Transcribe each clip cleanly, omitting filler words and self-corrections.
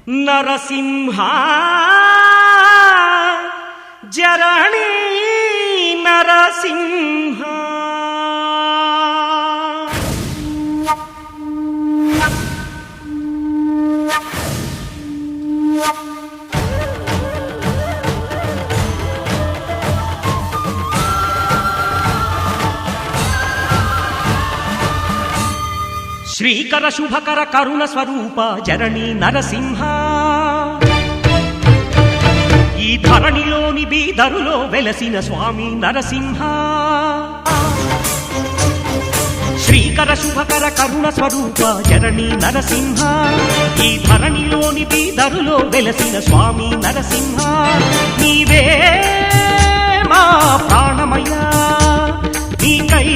నరసింహ జరణి నరసింహ శ్రీకర శుభకర కరుణ స్వరూప జరణి నరసింహ ఈ ధరణిలోని బీదరులో వెలసిన స్వామి నరసింహ శ్రీకర శుభకర కరుణ స్వరూప జరణి నరసింహ ఈ ధరణిలోని బీదరులో వెలసిన స్వామి నరసింహ నీవే మా ప్రాణమయ నీకై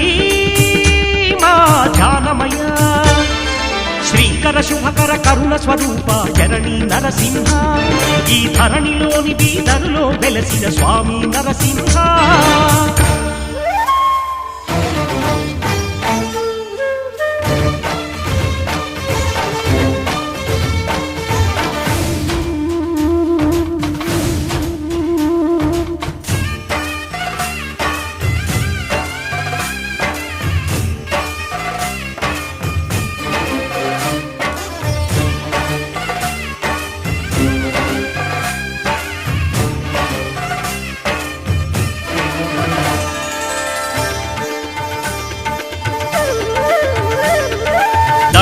మా ధ్యానమయ శ్రీకర శుభకర కరుణ స్వరూప జరణి నరసింహ ఈ ధరణిలోని బీదరులో వెలసిన స్వామి నరసింహ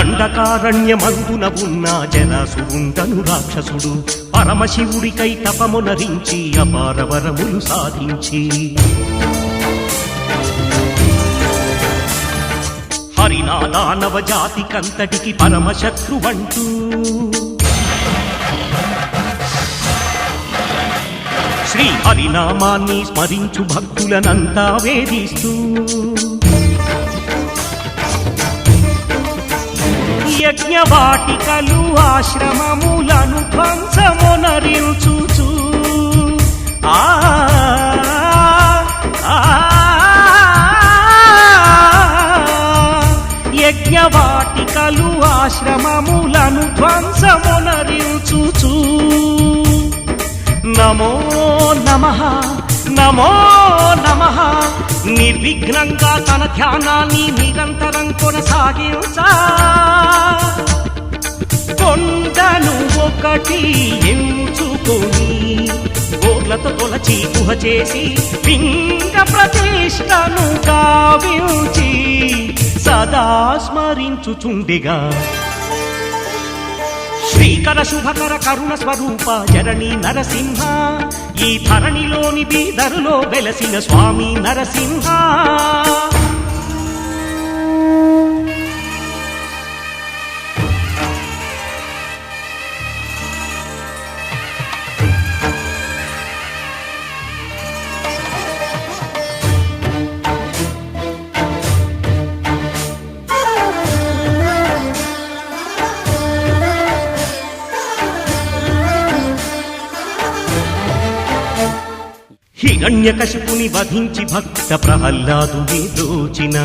దండకారణ్యమందున ఉన్న జరాసురుండను రాక్షసుడు పరమశివుడికై తపమునరించి అపారవరములు సాధించి హరినాదానవ జాతికంతటికి పరమశత్రువంటూ శ్రీ హరినామాన్ని స్మరించు భక్తులనంతా వేధిస్తూ యజ్ఞవాటికలు ఆశ్రమములను ధ్వంసమునరించుచు యజ్ఞవాటికలు ఆశ్రమములను ధ్వంసమునరించుచు నమో నమః నమో నమః నిర్విఘ్నంగా తన ధ్యానాన్ని నిరంతరం కొనసాగించా కొండను ఒకటి ఎంచుకొని గోర్లతో తొలచి గుహ చేసి లింగ ప్రతిష్టను గావించి సదా స్మరించుచుండిగా శ్రీకర శుభకర కరుణ స్వరూప జరణి నరసింహ ఈ ధరణిలోని బీదరులో వెలసిన స్వామి నరసింహ హిరణ్యకశిపుని వధించి భక్త ప్రహ్లాదుని దోచిన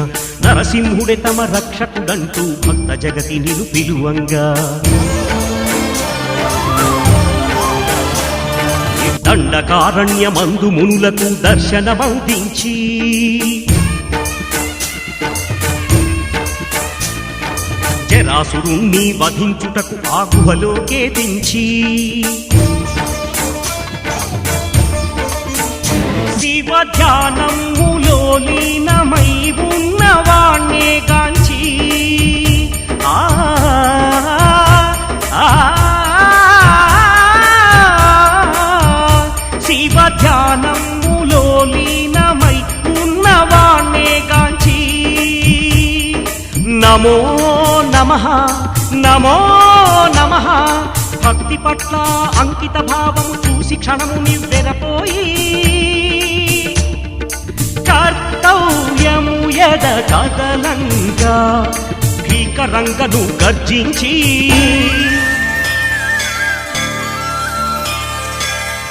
నరసింహుడే తమ రక్షకుడంటూ భక్త జగతి నిలు పిలువంగా దండకారణ్యమందు మునులకు దర్శనమందించి జరాసురుణ్ణి వధించుటకు ఆ గుహలోకే దించి శివ ధ్యానములో లీనమై ఉన్నవాణ్ణే గాంచి శివ ధ్యానములో లీనమై ఉన్నవాణ్ణే గాంచి నమో నమః నమో నమః భక్తి పట్ల అంకిత భావము చూసి క్షణము నివ్వెరపోయి కర్తవ్యము ఎద కదలంగా భీకరంగను గర్జించి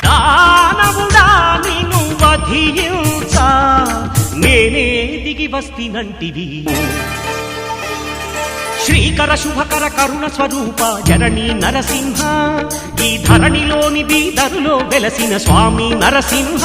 దానవుడా నిన్ను వధించా నేనే దిగి వస్తినంటివి శ్రీకర శుభకర కరుణ స్వరూప జరణి నరసింహ ఈ ధరణిలోని బీదరులో వెలసిన స్వామి నరసింహ